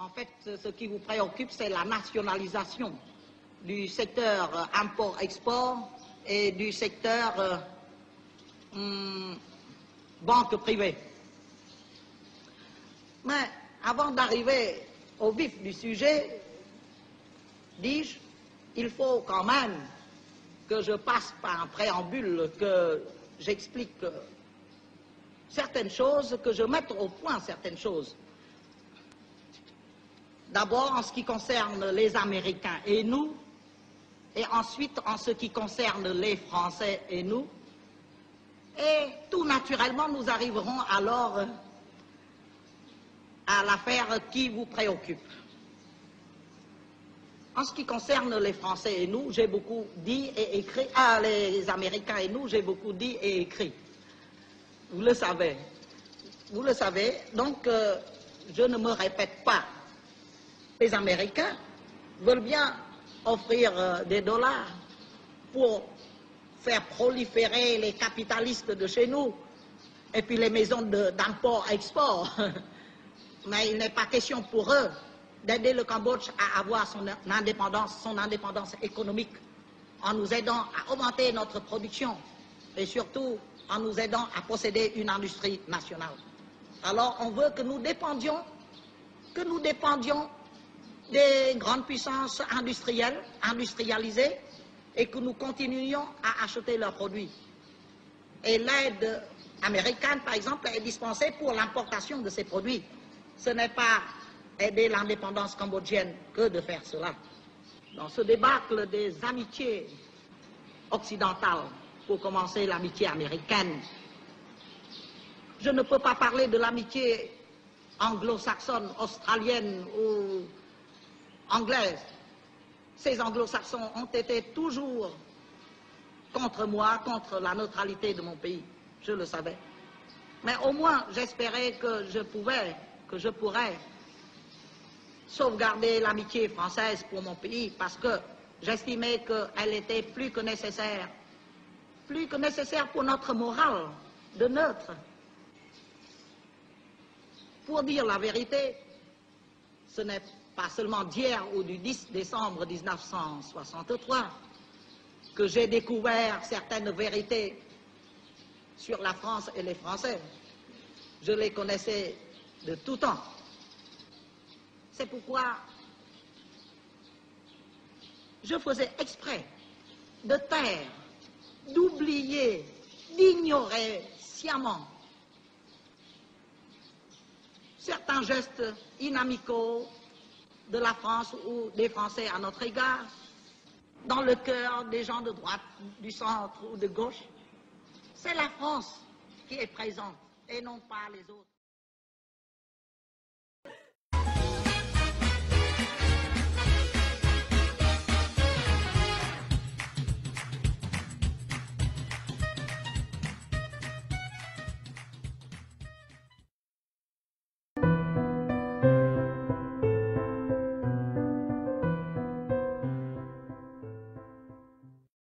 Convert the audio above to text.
En fait, ce qui vous préoccupe, c'est la nationalisation du secteur import-export et du secteur banque privée. Mais avant d'arriver au vif du sujet, dis-je, il faut quand même que je passe par un préambule, que j'explique certaines choses, que je mette au point certaines choses. D'abord en ce qui concerne les Américains et nous, et ensuite en ce qui concerne les Français et nous. Et tout naturellement, nous arriverons alors à l'affaire qui vous préoccupe. En ce qui concerne les Français et nous, j'ai beaucoup dit et écrit. Ah, les Américains et nous, j'ai beaucoup dit et écrit. Vous le savez. Vous le savez. Donc, je ne me répète pas. Les Américains veulent bien offrir des dollars pour faire proliférer les capitalistes de chez nous et puis les maisons d'import-export. Mais il n'est pas question pour eux d'aider le Cambodge à avoir son indépendance économique, en nous aidant à augmenter notre production et surtout en nous aidant à posséder une industrie nationale. Alors on veut que nous dépendions des grandes puissances industrialisées et que nous continuions à acheter leurs produits. Et l'aide américaine, par exemple, est dispensée pour l'importation de ces produits. Ce n'est pas aider l'indépendance cambodgienne que de faire cela. Dans ce débâcle des amitiés occidentales, pour commencer l'amitié américaine, je ne peux pas parler de l'amitié anglo-saxonne, australienne ou anglaise. Ces anglo-saxons ont été toujours contre moi, contre la neutralité de mon pays, je le savais. Mais au moins, j'espérais que je pourrais sauvegarder l'amitié française pour mon pays, parce que j'estimais qu'elle était plus que nécessaire pour notre morale de neutre. Pour dire la vérité, ce n'est pas seulement d'hier ou du 10 décembre 1963 que j'ai découvert certaines vérités sur la France et les Français. Je les connaissais de tout temps. C'est pourquoi je faisais exprès de taire, d'oublier, d'ignorer sciemment certains gestes inamicaux de la France ou des Français à notre égard, dans le cœur des gens de droite, du centre ou de gauche. C'est la France qui est présente et non pas les autres.